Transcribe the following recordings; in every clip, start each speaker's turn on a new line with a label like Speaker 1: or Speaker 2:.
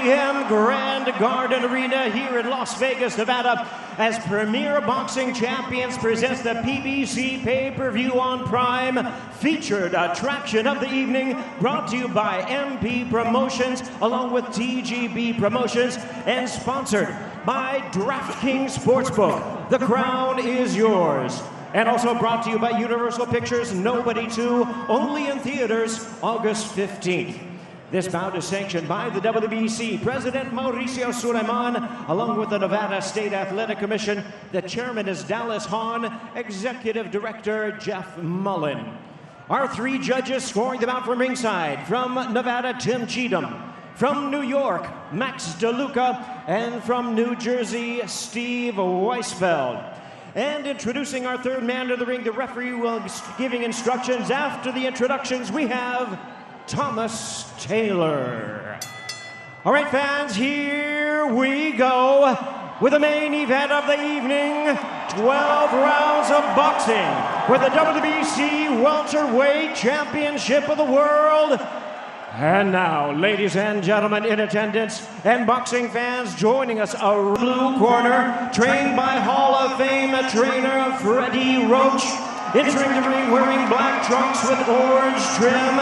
Speaker 1: MGM Grand Garden Arena here in Las Vegas, Nevada, as Premier Boxing Champions presents the PBC pay-per-view on Prime, featured attraction of the evening, brought to you by MP Promotions, along with TGB Promotions, and sponsored by DraftKings Sportsbook. The crown is yours. And also brought to you by Universal Pictures, Nobody 2, only in theaters August 15th. This bout is sanctioned by the WBC President Mauricio Suleiman, along with the Nevada State Athletic Commission. The chairman is Dallas Hahn, Executive Director Jeff Mullen. Our three judges scoring the bout from ringside: from Nevada, Tim Cheatham; from New York, Max DeLuca; and from New Jersey, Steve Weisfeld. And introducing our third man to the ring, the referee will be giving instructions. After the introductions, we have Thomas Taylor. All right, fans, here we go with the main event of the evening. 12 rounds of boxing for the WBC Welterweight Championship of the World. And now, ladies and gentlemen in attendance and boxing fans joining us, a blue corner, trained by Hall of Fame trainer Freddie Roach. Entering the ring wearing black trunks with orange trim,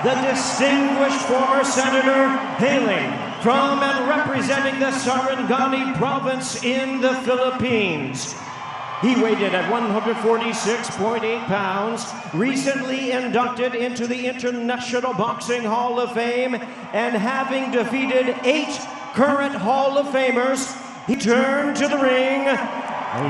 Speaker 1: the distinguished former senator hailing from and representing the Sarangani province in the Philippines. He weighed in at 146.8 pounds, recently inducted into the International Boxing Hall of Fame, and having defeated 8 current Hall of Famers, he turned to the ring.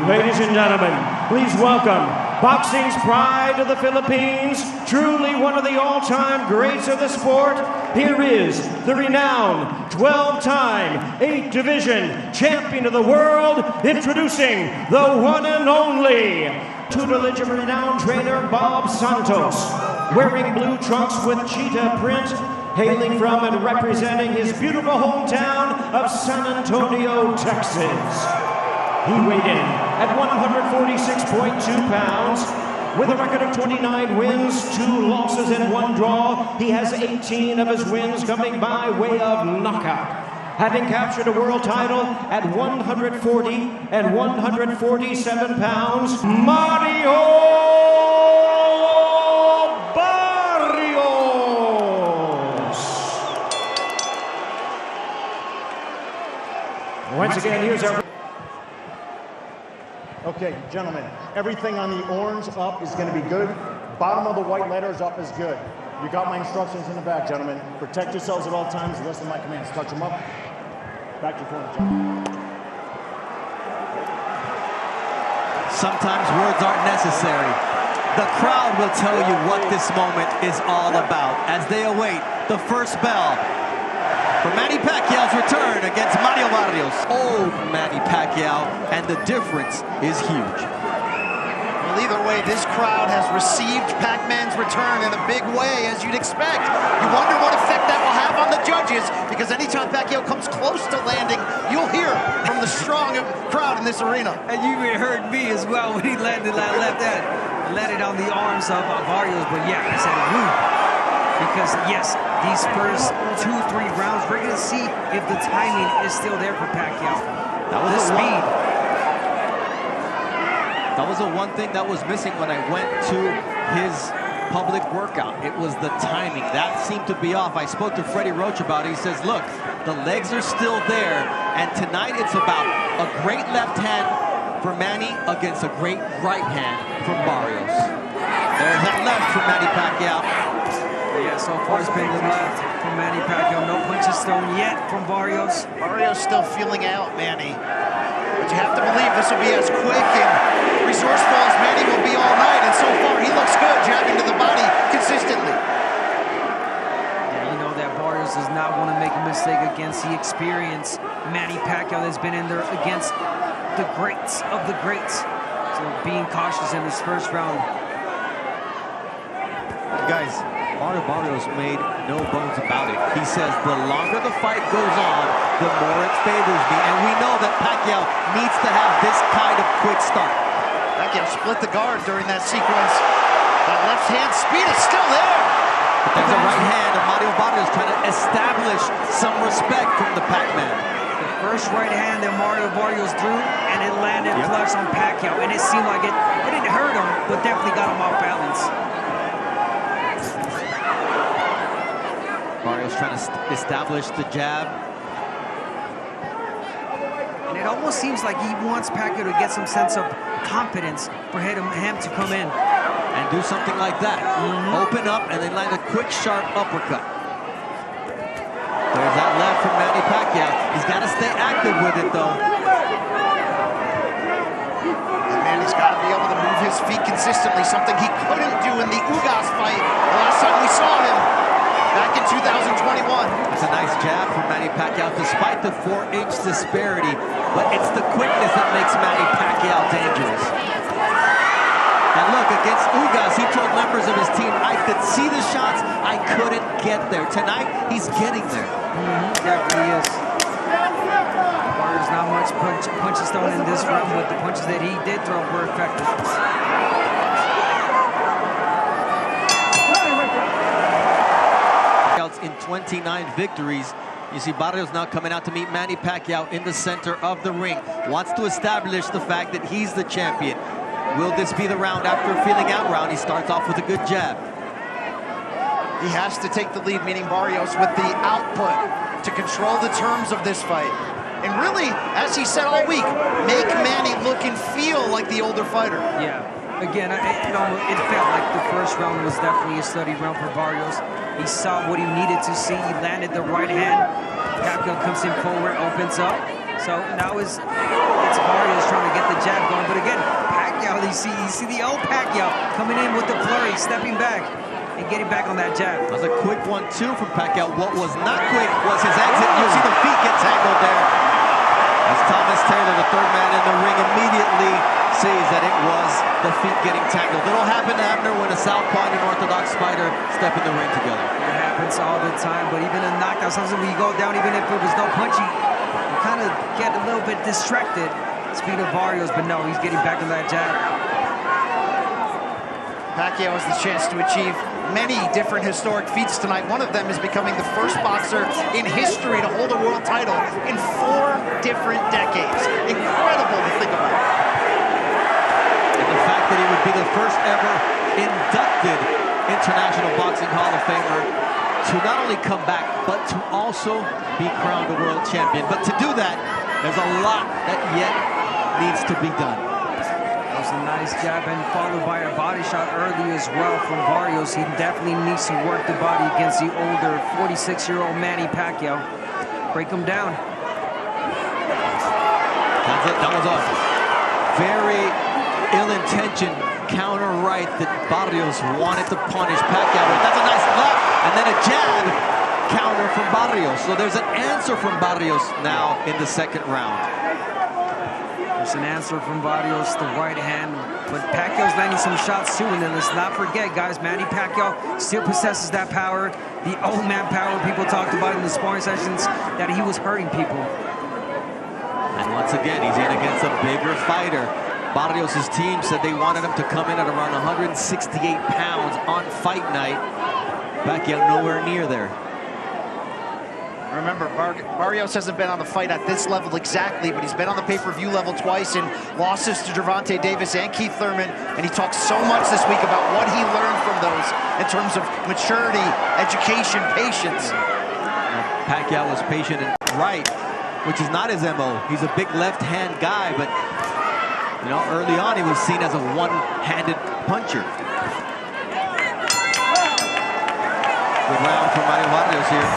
Speaker 1: Ladies and gentlemen, please welcome boxing's pride of the Philippines, truly one of the all-time greats of the sport. Here is the renowned 12-time 8-division champion of the world, introducing the one and only tutelage of renowned trainer Bob Santos, wearing blue trunks with cheetah print, hailing from and representing his beautiful hometown of San Antonio, Texas. He weighed in at 146.2 pounds. With a record of 29 wins, 2 losses, and 1 draw, he has 18 of his wins coming by way of knockout. Having captured a world title at 140 and 147 pounds, Mario Barrios. Once again, here's our...
Speaker 2: Okay, gentlemen, everything on the orange up is going to be good. Bottom of the white letters up is good. You got my instructions in the back, gentlemen. Protect yourselves at all times. Listen to my commands. Touch them up. Back to your corner, gentlemen.
Speaker 3: Sometimes words aren't necessary. The crowd will tell you what this moment is all about as they await the first bell for Manny Pacquiao's return against Mario Barrios. Old Manny Pacquiao, and the difference is huge.
Speaker 4: Well, either way, this crowd has received Pac-Man's return in a big way, as you'd expect. You wonder what effect that will have on the judges, because anytime Pacquiao comes close to landing, you'll hear from the strong crowd in this arena.
Speaker 5: And you even heard me as well when he landed that left hand. Landed on the arms of Barrios, but yeah, I said woo. Because yes, these first 2-3 rounds, we're going to see if the timing is still there for Pacquiao.
Speaker 3: That was
Speaker 5: the speed.
Speaker 3: That was the one thing that was missing when I went to his public workout. It was the timing. That seemed to be off. I spoke to Freddie Roach about it. He says, look, the legs are still there, and tonight it's about a great left hand for Manny against a great right hand from Barrios. There's that left for Manny Pacquiao.
Speaker 5: Yeah, so far it's been the left from Manny Pacquiao. No punches thrown yet from Barrios.
Speaker 4: Barrios still feeling out Manny. But you have to believe this will be as quick and resourceful as Manny will be all night. And so far, he looks good, jabbing to the body consistently.
Speaker 5: Yeah, you know that Barrios does not want to make a mistake against the experienced Manny Pacquiao that's been in there against the greats of the greats. So being cautious in this first round.
Speaker 3: Guys, Mario Barrios made no bones about it. He says the longer the fight goes on, the more it favors me. And we know that Pacquiao needs to have this kind of quick start.
Speaker 4: Pacquiao split the guard during that sequence. That left hand speed is still there.
Speaker 3: But there's a right hand of Mario Barrios trying to establish some respect from the Pac-Man.
Speaker 5: The first right hand that Mario Barrios threw, and it landed flush on Pacquiao, and it seemed like it didn't hurt him, but definitely got him off balance.
Speaker 3: Barrios trying to establish the jab.
Speaker 5: And it almost seems like he wants Pacquiao to get some sense of confidence for him to come in.
Speaker 3: And do something like that. Open up and then land a quick, sharp uppercut. There's that left from Manny Pacquiao. He's got to stay active with it, though.
Speaker 4: And Manny's got to be able to move his feet consistently, something he couldn't do in the Ugas fight the last time we saw him back in 2021.
Speaker 3: It's a nice jab from Manny Pacquiao, despite the 4-inch disparity. But it's the quickness that makes Manny Pacquiao dangerous. And look, against Ugas, he told members of his team, I could see the shots, I couldn't get there. Tonight, he's getting there.
Speaker 5: Definitely is. Barrios not much punches thrown in this round, but the punches that he did throw were effective.
Speaker 3: In 29 victories. You see Barrios now coming out to meet Manny Pacquiao in the center of the ring. Wants to establish the fact that he's the champion. Will this be the round after a feeling out round? He starts off with a good jab.
Speaker 4: He has to take the lead, meaning Barrios, with the output to control the terms of this fight. And really, as he said all week, make Manny look and feel like the older fighter.
Speaker 5: Yeah. Again, it felt like the first round was definitely a study round for Barrios. He saw what he needed to see. He landed the right hand. Pacquiao comes in forward, opens up. So now it's Barrios trying to get the jab going. But again, Pacquiao, you see the old Pacquiao coming in with the flurry, stepping back and getting back on that jab.
Speaker 3: That was a quick 1-2 from Pacquiao. What was not quick was his exit. You see the feet get tangled there. As Thomas Taylor, the third man in the ring, immediately sees that it was the feet getting tangled. It'll happen to Abner when a southpaw and an orthodox fighter step in the ring together.
Speaker 5: It happens all the time, but even in knockouts, sometimes when you go down, even if it was no punch, you kind of get a little bit distracted. Speed of Barrios, but no, he's getting back on that jab.
Speaker 4: Pacquiao has the chance to achieve many different historic feats tonight. One of them is becoming the first boxer in history to hold a world title in 4 different decades. Incredible to think about.
Speaker 3: And the fact that he would be the first ever inducted International Boxing Hall of Famer to not only come back, but to also be crowned a world champion. But to do that, there's a lot that yet needs to be done.
Speaker 5: That was a nice jab and followed by a body shot early as well from Barrios. He definitely needs to work the body against the older 46-year-old Manny Pacquiao. Break him down.
Speaker 3: That's it. That was a very ill-intentioned counter right that Barrios wanted to punish Pacquiao with. That's a nice left, and then a jab counter from Barrios. So there's an answer from Barrios now in the second round.
Speaker 5: There's an answer from Barrios, the right hand, but Pacquiao's landing some shots too, and then let's not forget, guys, Manny Pacquiao still possesses that power, the old man power people talked about in the sparring sessions, that he was hurting people.
Speaker 3: And once again, he's in against a bigger fighter. Barrios' team said they wanted him to come in at around 168 pounds on fight night. Pacquiao nowhere near there.
Speaker 4: Remember, Barrios hasn't been on the fight at this level exactly, but he's been on the pay-per-view level twice in losses to Gervonta Davis and Keith Thurman, and he talked so much this week about what he learned from those in terms of maturity, education, patience.
Speaker 3: Pacquiao was patient and right, which is not his MO. He's a big left-hand guy, but you know, early on he was seen as a one-handed puncher. Good round for Mario Barrios here.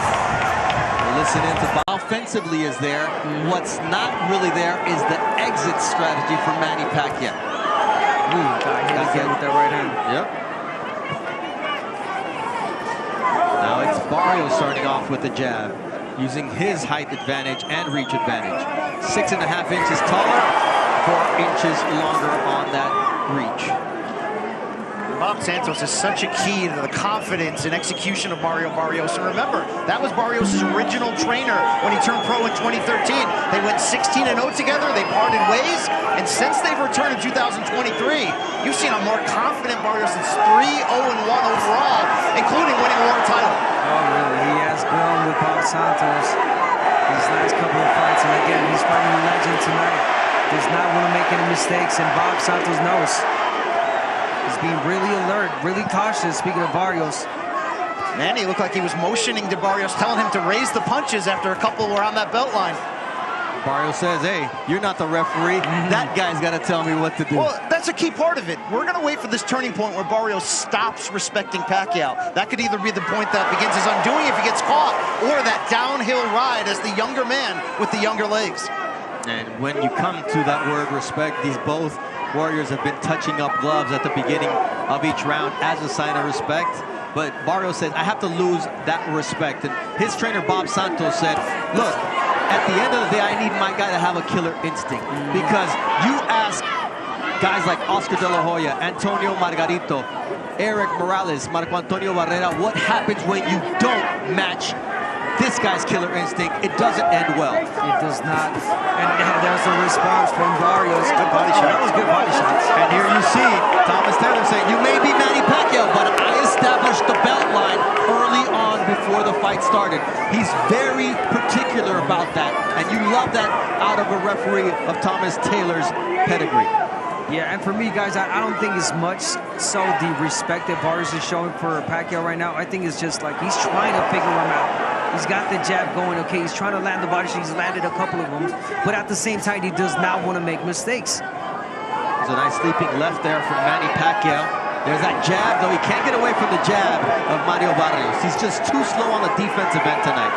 Speaker 3: Listen into offensively is there. What's not really there is the exit strategy for Manny Pacquiao.
Speaker 5: Got hit with that right hand.
Speaker 3: Yep. Now it's Barrios starting off with the jab, using his height advantage and reach advantage. 6.5 inches taller, 4 inches longer on that reach.
Speaker 4: Bob Santos is such a key to the confidence and execution of Mario Barrios. And remember, that was Barrios' original trainer when he turned pro in 2013. They went 16-0 together, they parted ways, and since they've returned in 2023, you've seen a more confident Barrios that's 3-0-1 overall, including winning a world title.
Speaker 5: Oh, really? He has grown with Bob Santos these last couple of fights, and again, he's fighting a legend tonight. Does not want to make any mistakes, and Bob Santos knows. He's being really alert, really cautious, speaking of Barrios.
Speaker 4: Manny looked like he was motioning to Barrios, telling him to raise the punches after a couple were on that belt line.
Speaker 3: Barrios says, hey, you're not the referee. That guy's got to tell me what to do.
Speaker 4: Well, that's a key part of it. We're going to wait for this turning point where Barrios stops respecting Pacquiao. That could either be the point that begins his undoing if he gets caught, or that downhill ride as the younger man with the younger legs.
Speaker 3: And when you come to that word respect, these both warriors have been touching up gloves at the beginning of each round as a sign of respect. But Barrios said, I have to lose that respect. And his trainer, Bob Santos, said, look, at the end of the day, I need my guy to have a killer instinct. Because you ask guys like Oscar De La Hoya, Antonio Margarito, Eric Morales, Marco Antonio Barrera, what happens when you don't match this guy's killer instinct? It doesn't end well.
Speaker 5: It does not. And that was the response from Barrios. Good body shot. That was good body shots.
Speaker 3: And here you see Thomas Taylor saying, you may be Manny Pacquiao, but I established the belt line early on before the fight started. He's very particular about that. And you love that out of a referee of Thomas Taylor's pedigree.
Speaker 5: Yeah, and for me, guys, I don't think it's much so the respect that Barrios is showing for Pacquiao right now. I think it's just like he's trying to figure him out. He's got the jab going, okay, he's trying to land the body shot. He's landed a couple of them, but at the same time, he does not want to make mistakes.
Speaker 3: There's a nice leaping left there from Manny Pacquiao. There's that jab, though he can't get away from the jab of Mario Barrios. He's just too slow on the defensive end tonight.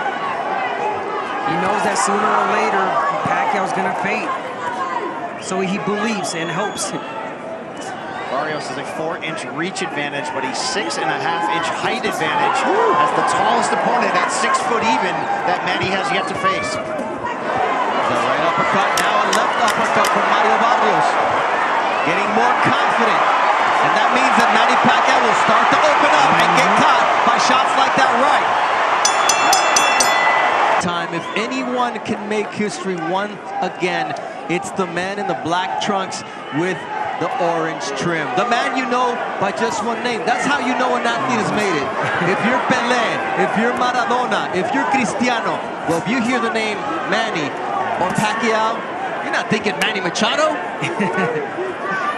Speaker 5: He knows that sooner or later, Pacquiao's going to fade. So he believes and hopes.
Speaker 4: Barrios has a 4-inch reach advantage, but he's 6.5-inch height advantage as the tallest opponent at 6 foot even that Manny has yet to face.
Speaker 3: The right uppercut, now a left uppercut from Mario Barrios. Getting more confident. And that means that Manny Pacquiao will start to open up and get caught by shots like that right. Time, if anyone can make history once again, it's the man in the black trunks with the orange trim. The man you know by just one name. That's how you know an athlete has made it. If you're Pelé, if you're Maradona, if you're Cristiano, well, if you hear the name Manny or Pacquiao, you're not thinking Manny Machado.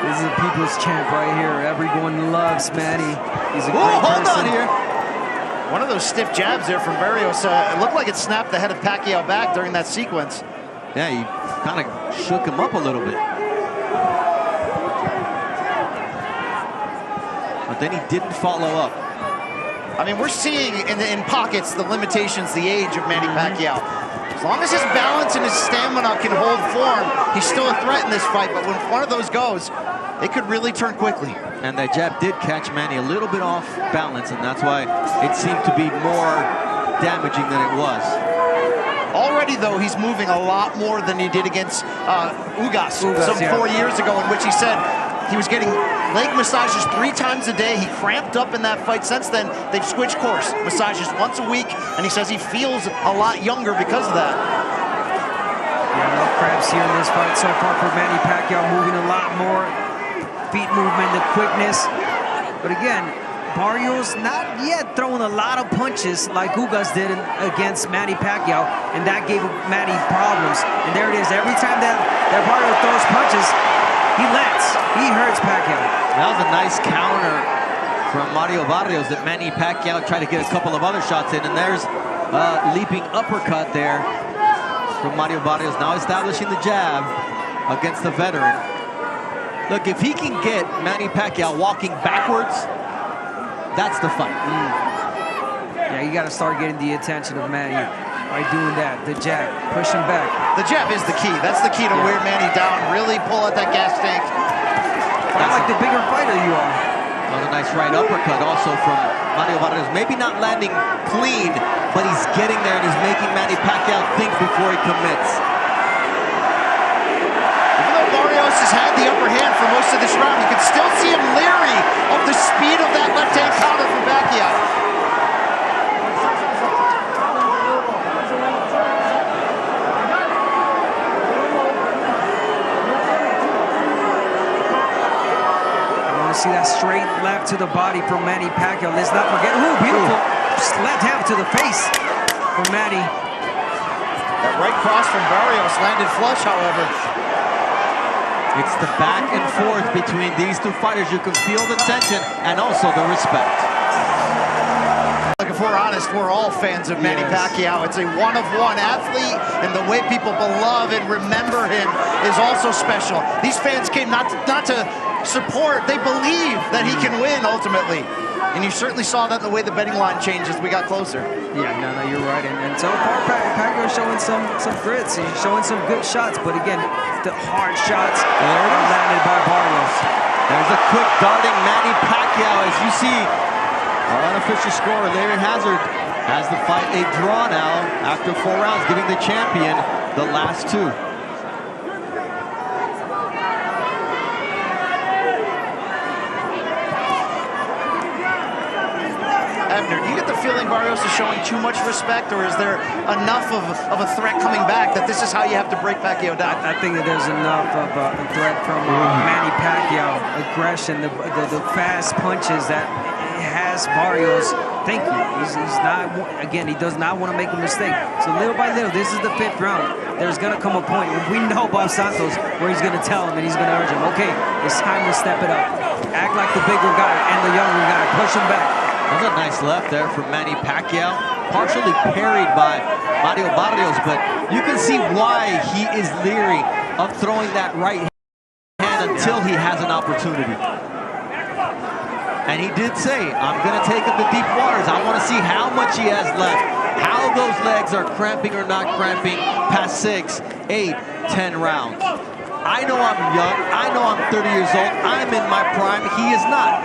Speaker 5: This is a people's champ right here. Everyone loves Manny. He's a great
Speaker 3: hold
Speaker 5: person.
Speaker 3: on here.
Speaker 4: One of those stiff jabs there from Barrios. It looked like it snapped the head of Pacquiao back during that sequence.
Speaker 3: Yeah, he kind of shook him up a little bit. But then he didn't follow up.
Speaker 4: I mean, we're seeing in pockets the limitations, the age of Manny Pacquiao. As long as his balance and his stamina can hold form, he's still a threat in this fight. But when one of those goes, it could really turn quickly.
Speaker 3: And that jab did catch Manny a little bit off balance, and that's why it seemed to be more damaging than it was.
Speaker 4: Already, though, he's moving a lot more than he did against Ugas some 4 years ago, in which he said he was getting leg massages 3 times a day. He cramped up in that fight. Since then, they've switched course. Massages once a week, and he says he feels a lot younger because of that.
Speaker 5: Yeah, no cramps here in this fight so far for Manny Pacquiao, moving a lot more. Feet movement, the quickness. But again, Barrios not yet throwing a lot of punches like Ugas did against Manny Pacquiao, and that gave Manny problems. And there it is. Every time that Barrios throws punches, he lands. He hurts Pacquiao.
Speaker 3: That was a nice counter from Mario Barrios that Manny Pacquiao tried to get a couple of other shots in. And there's a leaping uppercut there from Mario Barrios, now establishing the jab against the veteran. Look, if he can get Manny Pacquiao walking backwards, that's the fight.
Speaker 5: Yeah, you got to start getting the attention of Manny by doing that. The jab, push him back.
Speaker 4: The jab is the key. That's the key to wear Manny down. Really pull out that gas tank.
Speaker 5: Fight like the bigger fighter you are.
Speaker 3: Another nice right uppercut also from Mario Barrios. Maybe not landing clean, but he's getting there and he's making Manny Pacquiao think before he commits.
Speaker 4: Even though Barrios has had the upper hand for most of this round, you can still see him leery of the speed of that left-hand counter from Pacquiao.
Speaker 5: See that straight left to the body from Manny Pacquiao. Let's not forget, ooh, beautiful left hand to the face from Manny.
Speaker 4: That right cross from Barrios landed flush, however.
Speaker 3: It's the back and forth between these two fighters. You can feel the tension and also the respect.
Speaker 4: Like, if we're honest, we're all fans of Manny Pacquiao. It's a one-of-one athlete, and the way people love and remember him is also special. These fans came not to support, they believe that he can win ultimately. And you certainly saw that in the way the betting line changed as we got closer.
Speaker 5: Yeah, no, you're right. And so far, Pacquiao showing some grits. He's showing some good shots, but again, the hard shots are landed by Barrios.
Speaker 3: There's a quick darting Manny Pacquiao. As you see, our unofficial scorer, Larry Hazard, has the fight a draw now after 4 rounds, giving the champion the last 2.
Speaker 4: Abner, do you get the feeling Barrios is showing too much respect, or is there enough of a threat coming back that this is how you have to break Pacquiao down?
Speaker 5: I think that there's enough of a threat from Manny Pacquiao, aggression, the fast punches that has Barrios thinking. He's not, again, he does not want to make a mistake. So little by little, this is the 5th round. There's going to come a point, and we know Bob Santos, where he's going to tell him and he's going to urge him, okay, it's time to step it up. Act like the bigger guy and the younger guy. Push him back.
Speaker 3: That's a nice left there from Manny Pacquiao, partially parried by Mario Barrios, but you can see why he is leery of throwing that right hand until he has an opportunity. And he did say, I'm going to take him to deep waters. I want to see how much he has left, how those legs are cramping or not cramping past 6, 8, 10 rounds. I know I'm young. I know I'm 30 years old. I'm in my prime. He is not.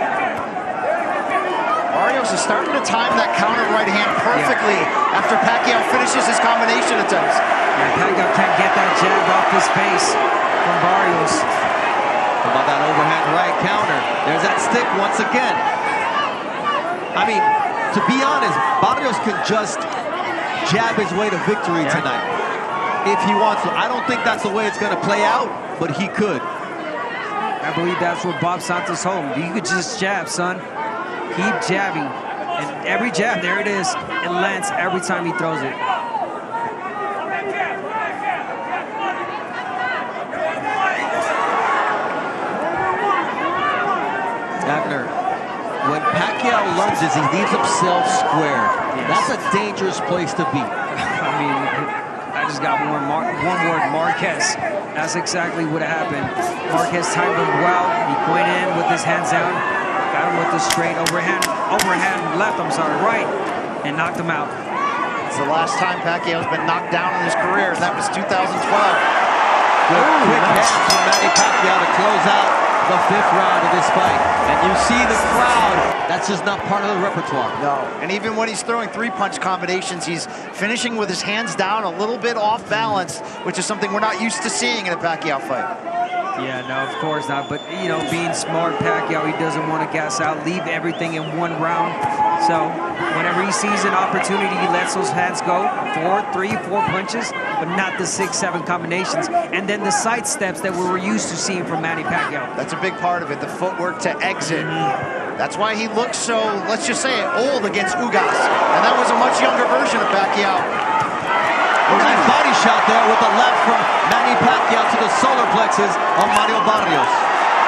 Speaker 4: Barrios is starting to time that counter right hand perfectly after Pacquiao finishes his combination attempts.
Speaker 5: Yeah, Pacquiao can't get that jab off his face from Barrios.
Speaker 3: How about that overhand right counter? There's that stick once again. I mean, to be honest, Barrios can just jab his way to victory tonight if he wants to. I don't think that's the way it's going to play out, but he could.
Speaker 5: I believe that's what Bob Santos told him. You could just jab, son. Keep jabbing, and every jab, there it is, it lands every time he throws it.
Speaker 3: Abner, when Pacquiao lunges, he leaves himself square. That's a dangerous place to be.
Speaker 5: I mean, I just got one word, Marquez. That's exactly what happened. Marquez timed him well. He went in with his hands down. Got him with the straight overhand left, right, and knocked him out.
Speaker 4: It's the last time Pacquiao's been knocked down in his career, and that was 2012.
Speaker 3: Quick hands from Manny Pacquiao to close out the 5th round of this fight. And you see the crowd, that's just not part of the repertoire.
Speaker 4: No, and even when he's throwing 3-punch combinations, he's finishing with his hands down a little bit off balance, which is something we're not used to seeing in a Pacquiao fight.
Speaker 5: Yeah, no, of course not. But, you know, being smart, Pacquiao, he doesn't want to gas out, leave everything in one round. So whenever he sees an opportunity, he lets those hands go. 3, 4 punches, but not the 6, 7 combinations. And then the side steps that we were used to seeing from Manny Pacquiao.
Speaker 4: That's a big part of it, the footwork to exit. That's why he looks so, let's just say it, old against Ugas. And that was a much younger version of Pacquiao.
Speaker 3: Nice body shot there with the left from Manny Pacquiao to the solar plexus of Mario Barrios.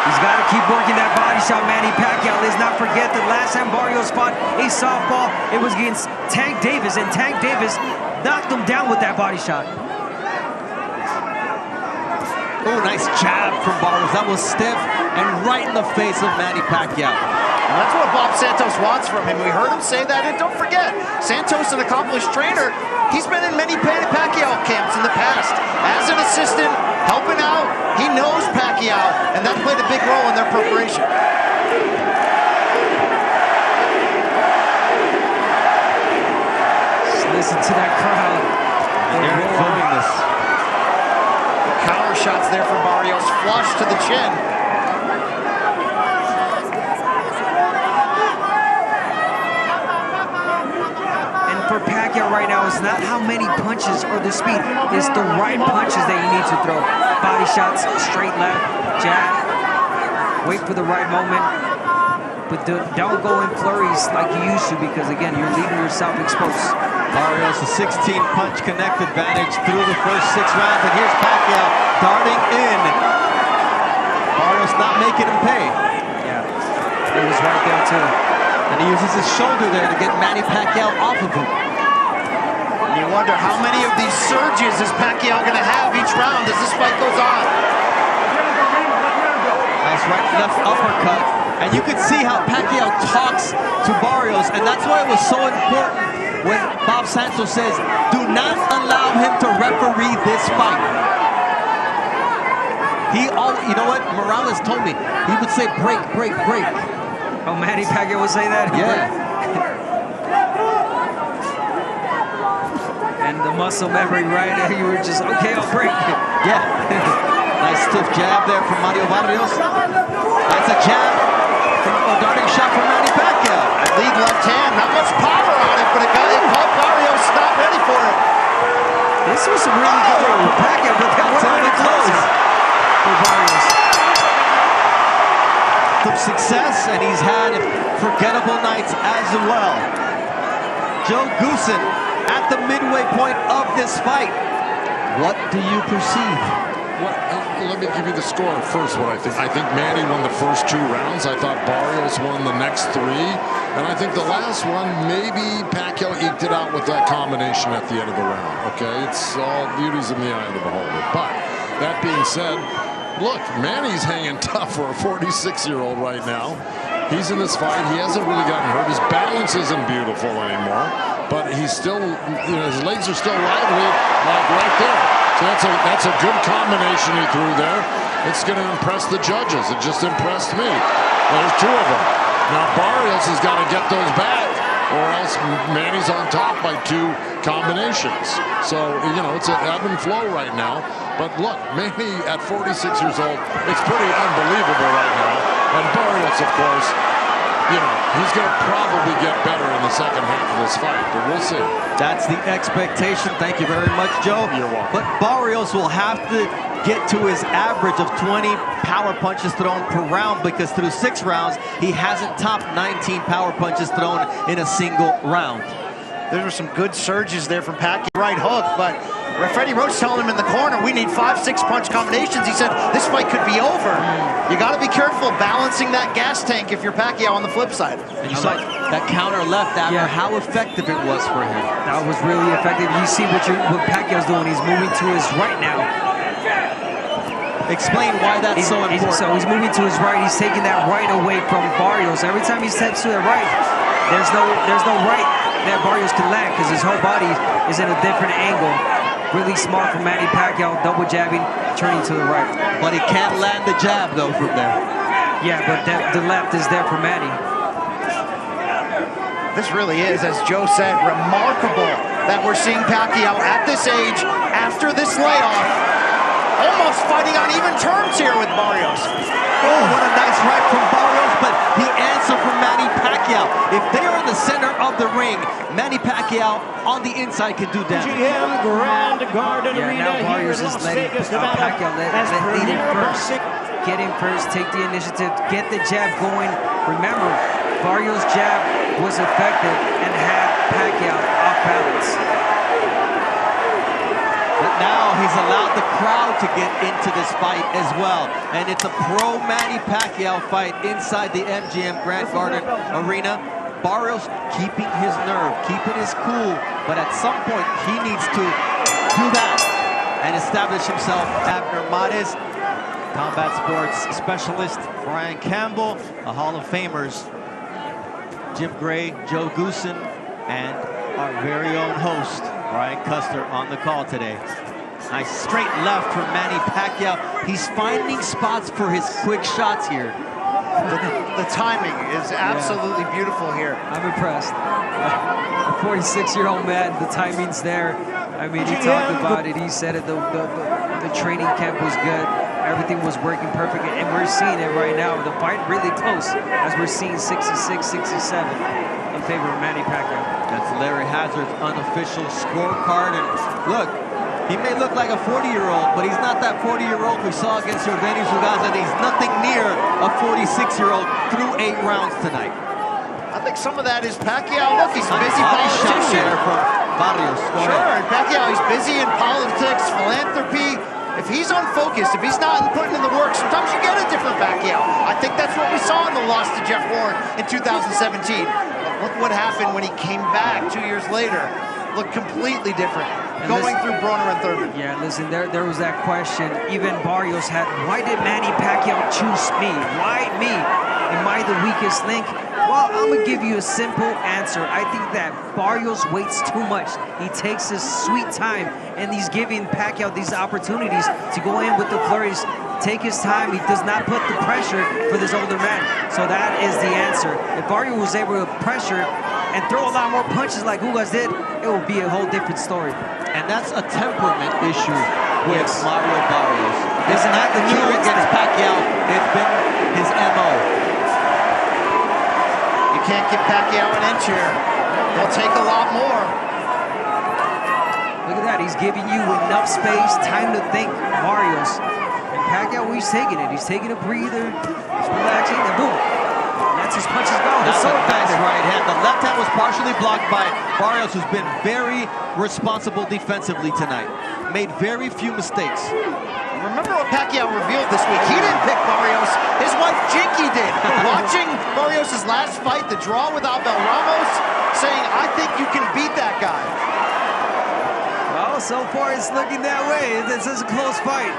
Speaker 5: He's got to keep working that body shot, Manny Pacquiao. Let's not forget that last time Barrios fought a softball, it was against Tank Davis, and Tank Davis knocked him down with that body shot.
Speaker 3: Oh, nice jab from Barrios. That was stiff and right in the face of Manny Pacquiao.
Speaker 4: And that's what Bob Santos wants from him. We heard him say that, and don't forget, Santos, an accomplished trainer, he's been in many Pacquiao camps in the past as an assistant, helping out. He knows Pacquiao, and that played a big role in their preparation.
Speaker 5: Just listen to that crowd.
Speaker 3: They're enjoying this.
Speaker 4: The counter shots there from Barrios, flush to the chin.
Speaker 5: Pacquiao is not how many punches or the speed. It's the right punches that you need to throw. Body shots, straight left, jab. Wait for the right moment. But don't go in flurries like you used to, because again, you're leaving yourself exposed.
Speaker 3: Barrios, a 16-punch connect advantage through the first 6 rounds, and here's Pacquiao darting in. Barrios not making him pay.
Speaker 5: Yeah, it was right there too.
Speaker 3: And he uses his shoulder there to get Manny Pacquiao off of him.
Speaker 4: And you wonder how many of these surges is Pacquiao going to have each round as this fight goes on.
Speaker 3: Nice right left uppercut. And you can see how Pacquiao talks to Barrios, and that's why it was so important when Bob Santos says, do not allow him to referee this fight. You know what? Morales told me, he would say break, break, break.
Speaker 5: Oh, Manny Pacquiao would say that?
Speaker 3: Yeah.
Speaker 5: And the muscle memory right there, you were just, okay, I'll break.
Speaker 3: Yeah. Nice stiff jab there from Mario Barrios. That's a jab. A darting shot from Manny Pacquiao.
Speaker 4: Lead left hand, not much power on it, but it caught Barrios not ready for it.
Speaker 5: This was some really good work for Pacquiao, but that was really close for Barrios.
Speaker 3: Some success, and he's had forgettable nights as well. Joe Goossen at the midway point of this fight. What do you perceive?
Speaker 6: Well, let me give you the score first. What I think. I think Manny won the first 2 rounds. I thought Barrios won the next 3. And I think the last one, maybe Pacquiao eked it out with that combination at the end of the round. Okay, it's all beauties in the eye of the beholder. But that being said, look, Manny's hanging tough for a 46-year-old right now. He's in this fight. He hasn't really gotten hurt. His balance isn't beautiful anymore. But he's still, his legs are still lively, like right there. So that's a good combination he threw there. It's going to impress the judges. It just impressed me. There's 2 of them. Now Barrios has got to get those back, or else Manny's on top by 2 combinations. So, it's an ebb and flow right now. But look, Manny at 46 years old, it's pretty unbelievable right now. And Barrios, of course, he's going to probably get better in the second half of this fight, but we'll see.
Speaker 3: That's the expectation. Thank you very much, Joe.
Speaker 6: You're welcome.
Speaker 3: But Barrios will have to get to his average of 20 power punches thrown per round, because through 6 rounds, he hasn't topped 19 power punches thrown in a single round.
Speaker 4: There were some good surges there from Pacquiao. Right hook, but Freddie Roach telling him in the corner, we need 5-6 punch combinations. He said, this fight could be over. You got to be careful balancing that gas tank if you're Pacquiao on the flip side.
Speaker 3: And you saw that counter left after, how effective it was for him.
Speaker 5: That was really effective. You see what Pacquiao's doing. He's moving to his right now.
Speaker 3: Explain why that's so important.
Speaker 5: So he's moving to his right. He's taking that right away from Barrios. Every time he steps to the right, there's no right that Barrios can land, because his whole body is in a different angle. Really smart from Manny Pacquiao, double jabbing, turning to the right.
Speaker 3: But he can't land the jab, though, from there.
Speaker 5: Yeah, but the left is there for Manny.
Speaker 4: This really is, as Joe said, remarkable that we're seeing Pacquiao at this age, after this layoff, almost fighting on even terms here with Barrios.
Speaker 3: Oh, what a nice right from Barrios, but the answer from Manny Pacquiao. If they are in the center of the ring, Manny Pacquiao on the inside can do damage.
Speaker 1: GM Grand Garden Arena
Speaker 5: now Barrios
Speaker 1: here in
Speaker 5: is
Speaker 1: Las
Speaker 5: letting
Speaker 1: Vegas,
Speaker 5: Pacquiao lead him first. Get in first, take the initiative, get the jab going. Remember, Barrios' jab was effective and had Pacquiao off balance.
Speaker 3: But now he's allowed the crowd to get into this fight as well. And it's a pro-Manny Pacquiao fight inside the MGM Grand Garden Arena. Barrios keeping his nerve, keeping his cool, but at some point he needs to do that and establish himself. Abner Mares, combat sports specialist Brian Campbell, the Hall of Famers Jim Gray, Joe Goossen, and our very own host Brian Custer on the call today. Nice straight left from Manny Pacquiao. He's finding spots for his quick shots here.
Speaker 4: The timing is absolutely beautiful here.
Speaker 5: I'm impressed. A 46-year-old man, the timing's there. I mean, he talked about it. He said it. The training camp was good. Everything was working perfectly, and we're seeing it right now. The fight really close, as we're seeing 66-67 in favor of Manny Pacquiao.
Speaker 3: That's Larry Hazard's unofficial scorecard. And look, he may look like a 40-year-old, but he's not that 40-year-old we saw against Jordanis Ugaza. He's nothing near a 46-year-old through 8 rounds tonight.
Speaker 4: I think some of that is Pacquiao. Look, he's a busy politician.
Speaker 3: From Barrios.
Speaker 4: Sure, and Pacquiao, he's busy in politics, philanthropy. If he's unfocused, if he's not putting in the work, sometimes you get a different Pacquiao. I think that's what we saw in the loss to Jeff Ward in 2017. But look what happened when he came back 2 years later. Looked completely different. And going through Broner and Thurman.
Speaker 5: Yeah, listen, there was that question. Even Barrios had, why did Manny Pacquiao choose me? Why me? Am I the weakest link? Well, I'm going to give you a simple answer. I think that Barrios waits too much. He takes his sweet time, and he's giving Pacquiao these opportunities to go in with the flurries, take his time. He does not put the pressure for this older man. So that is the answer. If Barrios was able to pressure and throw a lot more punches like Ugas did, it will be a whole different story.
Speaker 3: And that's a temperament issue with Mario Barrios. It's not the new against Pacquiao. It's been his MO.
Speaker 4: You can't give Pacquiao an inch here. He'll take a lot more.
Speaker 5: Look at that. He's giving you enough space, time to think, Barrios. And Pacquiao, he's taking it. He's taking a breather. He's relaxing, and boom. Lets his punches go.
Speaker 3: That's a nice right hand. The left hand was partially blocked by Barrios, who's been very responsible defensively tonight. Made very few mistakes.
Speaker 4: Remember what Pacquiao revealed this week? He didn't pick Barrios. His wife Jinky did. Watching Barrios' last fight, the draw with Abel Ramos, saying, I think you can beat that guy.
Speaker 5: Well, so far it's looking that way. This is a close fight.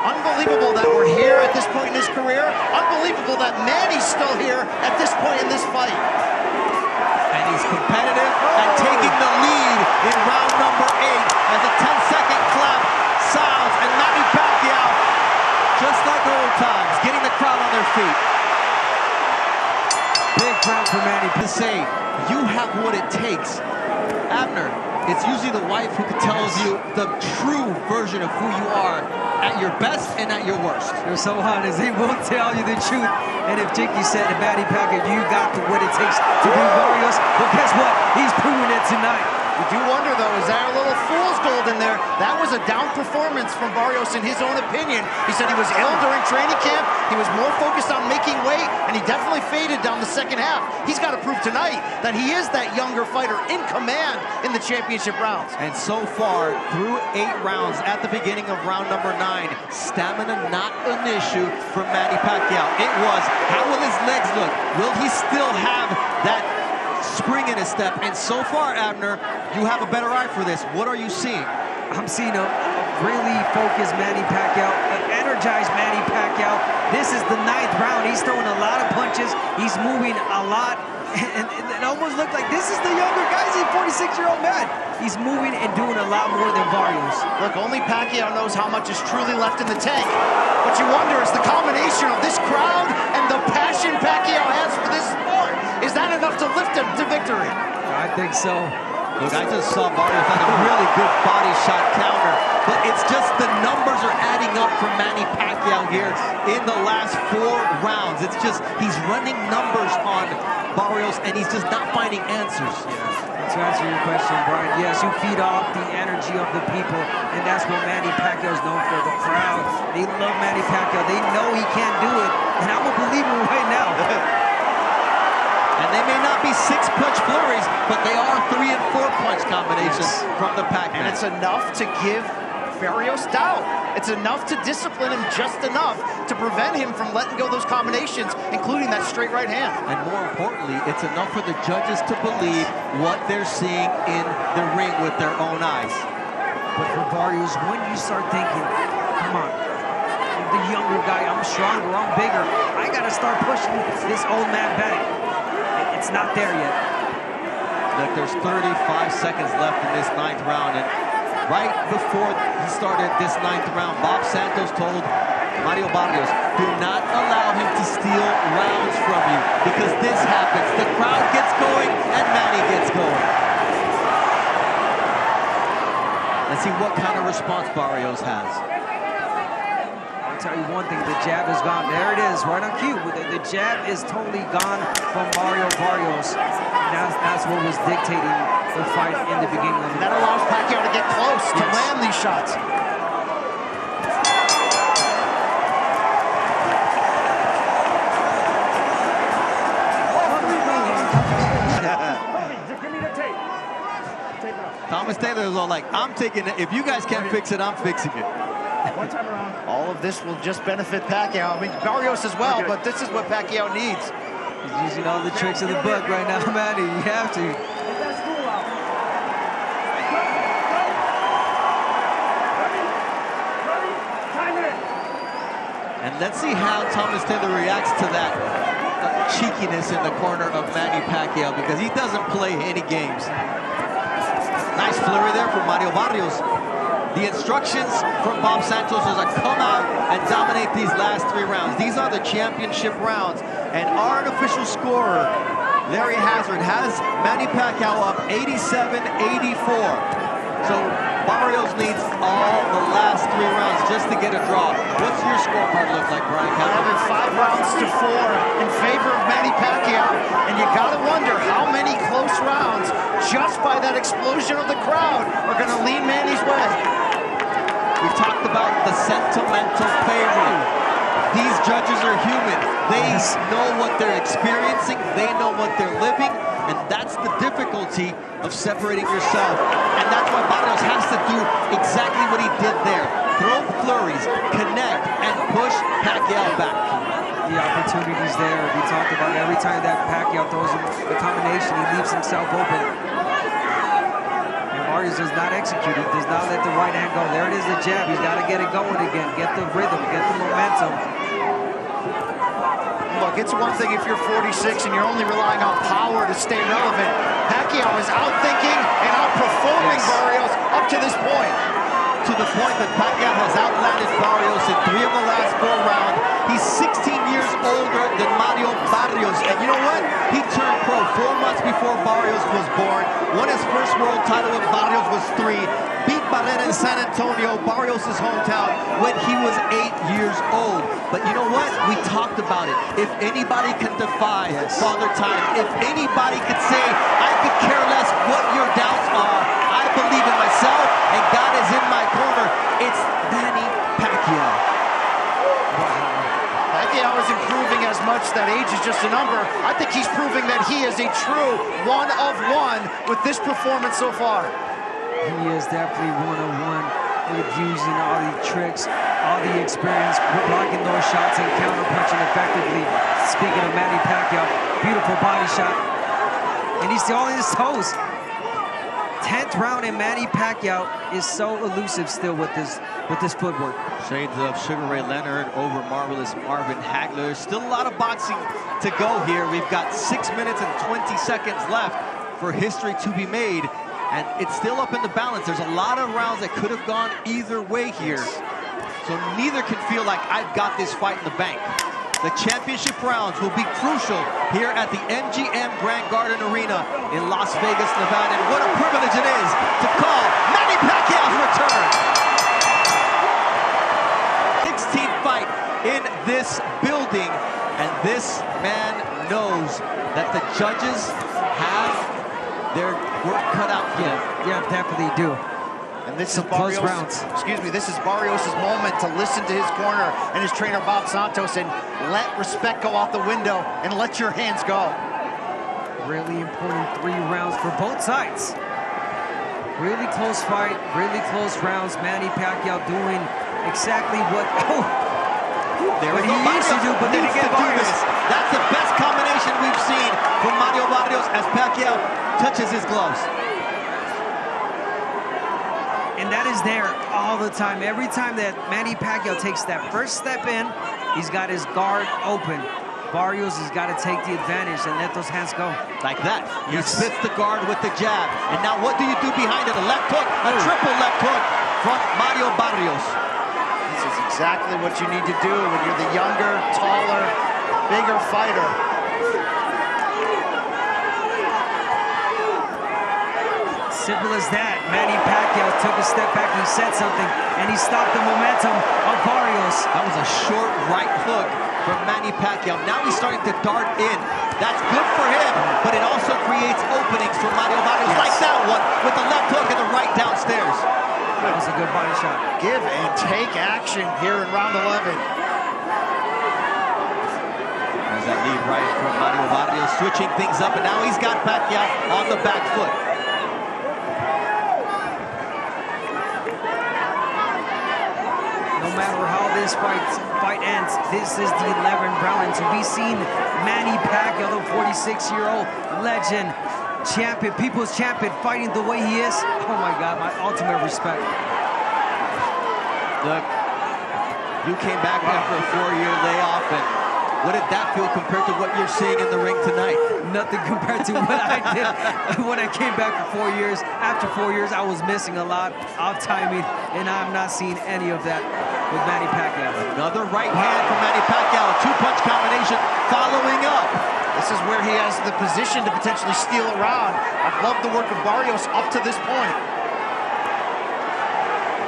Speaker 4: Unbelievable that we're here at this point in his career. Unbelievable that Manny's still here at this point in this fight.
Speaker 3: And he's competitive and taking the lead in round number 8 as a 10-second clap sounds, and Manny Pacquiao, just like old times, getting the crowd on their feet.
Speaker 5: Big crowd for Manny
Speaker 3: To say, you have what it takes. Abner, it's usually the wife who tells you the true version of who you are at your best and at your worst.
Speaker 5: You're so honest. He will tell you the truth. And if Jinky said to Manny Pacquiao, you got what it takes to beat Barrios, well, guess what? He's proving it tonight.
Speaker 4: You do wonder, though, is there a little fool's gold in there? That was a down performance from Barrios in his own opinion. He said he was ill during training camp. He was more focused on making weight, and he definitely faded down the second half. He's got to prove tonight that he is that younger fighter in command in the championship rounds.
Speaker 3: And so far, through 8 rounds, at the beginning of round number 9, stamina not an issue for Manny Pacquiao. It was, how will his legs look? Will he still have that spring in his step? And so far, Abner, you have a better eye for this. What are you seeing?
Speaker 5: I'm seeing a really focused Manny Pacquiao, an energized Manny Pacquiao. This is the 9th round. He's throwing a lot of punches. He's moving a lot. And it almost looked like this is the younger guy. He's a 46-year-old man. He's moving and doing a lot more than Barrios.
Speaker 4: Look, only Pacquiao knows how much is truly left in the tank. What you wonder is the combination of this crowd and the passion Pacquiao has for this sport. Is that enough to lift him to victory?
Speaker 5: I think so.
Speaker 3: Look, I just saw Barrios had a really good body shot counter, but it's just the numbers are adding up for Manny Pacquiao here in the last 4 rounds. It's just he's running numbers on Barrios, and he's just not finding answers.
Speaker 5: To answer your question, Brian, yes, you feed off the energy of the people, and that's what Manny Pacquiao is known for. The crowd, they love Manny Pacquiao. They know he can't do it, and I'm a believer right now.
Speaker 3: And they may not be 6-punch flurries, but they are 3- and 4-punch combinations from the Pac-Man.
Speaker 4: And it's enough to give Barrios doubt. It's enough to discipline him just enough to prevent him from letting go those combinations, including that straight right hand.
Speaker 3: And more importantly, it's enough for the judges to believe what they're seeing in the ring with their own eyes.
Speaker 5: But for Barrios, when you start thinking, come on, I'm the younger guy, I'm stronger, I'm bigger, I gotta start pushing this old man back. It's not there yet.
Speaker 3: Look, there's 35 seconds left in this 9th round, and right before he started this 9th round, Bob Santos told Mario Barrios, do not allow him to steal rounds from you, because this happens. The crowd gets going, and Manny gets going. Let's see what kind of response Barrios has.
Speaker 5: I'll tell you one thing, the jab is gone. There it is, right on cue. The jab is totally gone from Mario Barrios. That's what was dictating the fight in the beginning.
Speaker 4: And that allows Pacquiao to get close to land these shots.
Speaker 3: Thomas Taylor is all like, I'm taking it. If you guys can't fix it, I'm fixing it.
Speaker 2: One time around.
Speaker 4: All of this will just benefit Pacquiao. I mean, Barrios as well, but this is what Pacquiao needs.
Speaker 5: He's using all the tricks of the book right now, Manny. You have to.
Speaker 3: And let's see how Thomas Taylor reacts to that cheekiness in the corner of Manny Pacquiao, because he doesn't play any games. Nice flurry there from Mario Barrios. The instructions from Bob Santos is to come out and dominate these last 3 rounds. These are the championship rounds. And our unofficial scorer, Larry Hazard, has Manny Pacquiao up 87-84. So Barrios needs all the last 3 rounds just to get a draw. What's your scorecard look like, Brian?
Speaker 4: I have it 5 rounds to 4 in favor of Manny Pacquiao. And you gotta wonder how many close rounds, just by that explosion of the crowd, are gonna lean Manny's way.
Speaker 3: We've talked about the sentimental payment. These judges are human. They know what they're experiencing. They know what they're living. And that's the difficulty of separating yourself. And that's why Barrios has to do exactly what he did there. Throw flurries, connect, and push Pacquiao back.
Speaker 5: The opportunity's there. We talked about every time that Pacquiao throws him the combination, he leaves himself open. Barrios does not execute. He does not let the right hand go. There it is, the jab. He's got to get it going again. Get the rhythm, get the momentum.
Speaker 4: Look, it's one thing if you're 46 and you're only relying on power to stay relevant. Pacquiao is outthinking and outperforming Barrios up to this point.
Speaker 3: To the point that Pacquiao has outlanded Barrios in 3 of the last 4 rounds. He's 16 years older than Mario Barrios. And you know what? He turned pro 4 months before Barrios was born. Won his first world title when Barrios was 3. Beat Barrera in San Antonio, Barrios' hometown, when he was 8 years old. But you know what? We talked about it. If anybody can defy Father Time, if anybody could say, I could care less what your doubts are, I believe in myself, and God is in my corner, it's Manny Pacquiao.
Speaker 4: Pacquiao is improving as much that age is just a number. I think he's proving that he is a true one-of-one with this performance so far.
Speaker 5: He is definitely one-of-one with using all the tricks, all the experience, blocking those shots and counter-punching effectively. Speaking of Manny Pacquiao, beautiful body shot. And he's still on his toes. 10th round, and Manny Pacquiao is so elusive still with this footwork.
Speaker 3: Shades of Sugar Ray Leonard over Marvelous Marvin Hagler. Still a lot of boxing to go here. We've got 6 minutes and 20 seconds left for history to be made. And it's still up in the balance. There's a lot of rounds that could have gone either way here. So neither can feel like I've got this fight in the bank. The championship rounds will be crucial here at the MGM Grand Garden Arena in Las Vegas, Nevada. And what a privilege it is to call Manny Pacquiao's return. 16th fight in this building. And this man knows that the judges have their work cut out for them.
Speaker 5: Yeah, definitely do.
Speaker 4: And this is Barrios, this is Barrios' moment to listen to his corner and his trainer Bob Santos and let respect go out the window and let your hands go.
Speaker 5: Really important 3 rounds for both sides. Really close fight, really close rounds. Manny Pacquiao doing exactly what he needs to do, but then again, Barrios.
Speaker 3: That's the best combination we've seen from Mario Barrios as Pacquiao touches his gloves.
Speaker 5: And that is there all the time. Every time that Manny Pacquiao takes that first step in, he's got his guard open. Barrios has got to take the advantage and let those hands go.
Speaker 3: Like that. He spits the guard with the jab. And now what do you do behind it? A left hook, a triple left hook from Mario Barrios.
Speaker 4: This is exactly what you need to do when you're the younger, taller, bigger fighter.
Speaker 5: Simple as that. Manny Pacquiao took a step back, he said something, and he stopped the momentum of Barrios.
Speaker 3: That was a short right hook from Manny Pacquiao. Now he's starting to dart in. That's good for him, but it also creates openings for Mario Barrios, like that one, with the left hook and the right downstairs.
Speaker 5: That was a good body shot.
Speaker 4: Give and take action here in round 11.
Speaker 3: There's that lead right from Mario Barrios, switching things up, and now he's got Pacquiao on the back foot.
Speaker 5: No matter how this fight ends, this is the 11th round, and to be seen Manny Pacquiao, the 46-year-old legend, champion, people's champion, fighting the way he is. Oh my God, my ultimate respect.
Speaker 3: Look, you came back after a 4-year layoff, and what did that feel compared to what you're seeing in the ring tonight?
Speaker 5: Nothing compared to what I did when I came back for 4 years. After 4 years, I was missing a lot of timing, and I'm not seeing any of that with Manny Pacquiao.
Speaker 3: Another right hand from Manny Pacquiao, a two-punch combination following up.
Speaker 4: This is where he has the position to potentially steal a round. I've loved the work of Barrios up to this point.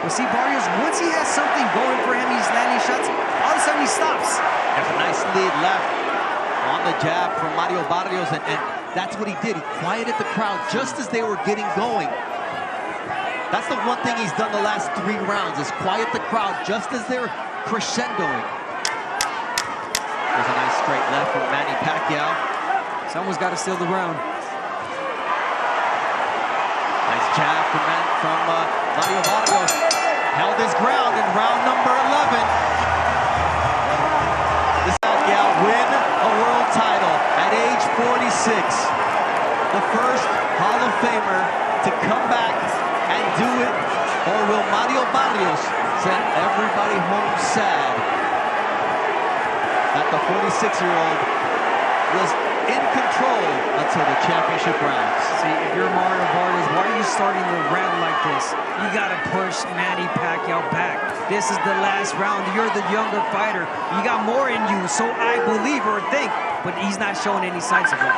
Speaker 5: Well, see, Barrios, once he has something going for him, he's landing shots, all of a sudden he stops.
Speaker 3: There's a nice lead left on the jab from Mario Barrios, and that's what he did. He quieted the crowd just as they were getting going. That's the one thing he's done the last 3 rounds, is quiet the crowd just as they're crescendoing. There's a nice straight left from Manny Pacquiao.
Speaker 5: Someone's got to steal the round.
Speaker 3: Nice jab from Mario Barrios. Held his ground in round number 11. This Pacquiao win a world title at age 46. The first Hall of Famer to come back and do it, or will Mario Barrios send everybody home sad that the 46-year-old was in control until the championship rounds?
Speaker 5: See, if you're Mario Barrios, why are you starting the round like this? You gotta push Manny Pacquiao back. This is the last round. You're the younger fighter. You got more in you, so I believe or think, but he's not showing any signs of it.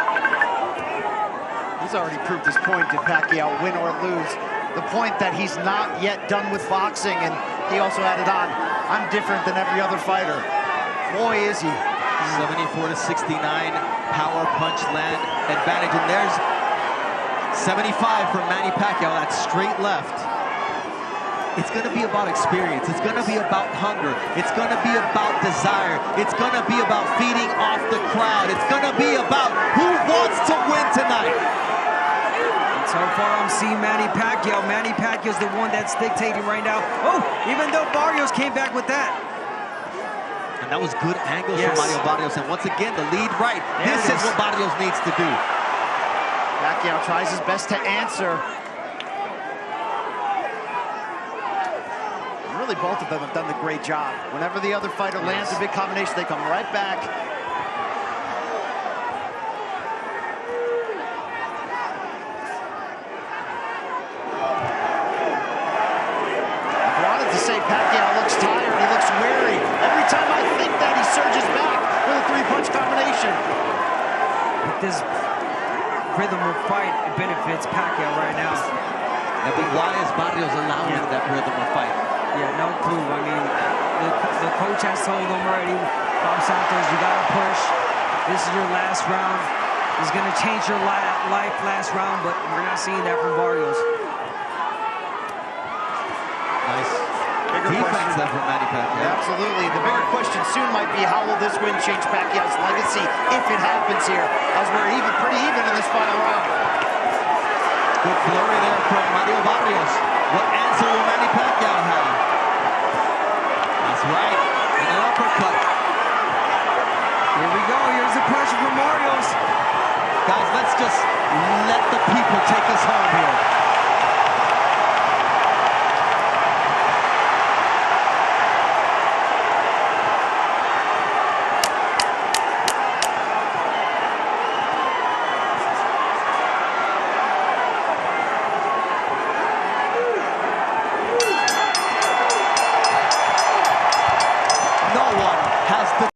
Speaker 4: He's already proved his point, did Pacquiao win or lose. The point that he's not yet done with boxing, and he also added on, I'm different than every other fighter. Boy, is he.
Speaker 3: 74-69 power punch land advantage, and there's 75 from Manny Pacquiao. That's straight left. It's going to be about experience. It's going to be about hunger. It's going to be about desire. It's going to be about feeding off the crowd. It's going to be about who wants to win tonight.
Speaker 5: And so far, I'm seeing Manny Pacquiao. Manny Pacquiao's the one that's dictating right now. Oh, even though Barrios came back with that.
Speaker 3: And that was good angles from Mario Barrios. And once again, the lead right. This is what Barrios needs to do.
Speaker 4: Pacquiao tries his best to answer. Really, both of them have done a great job. Whenever the other fighter lands a big combination, they come right back. I wanted to say Pacquiao looks tired, he looks weary. Every time I think that, he surges back with a 3-punch combination.
Speaker 5: But this rhythm of fight, it benefits Pacquiao right now.
Speaker 3: Yeah, but why is Barrios allowing that rhythm of fight?
Speaker 5: Yeah, no clue. I mean, the coach has told him already, Bob Santos, you gotta push. This is your last round. It's gonna change your life last round, but we're not seeing that from Barrios.
Speaker 3: Nice defense there from Manny Pacquiao.
Speaker 4: Absolutely. The bigger question soon might be, how will this win change Pacquiao's legacy if it happens here, as we're pretty even in this final round.
Speaker 3: Good flurry there from Mario Barrios. What answer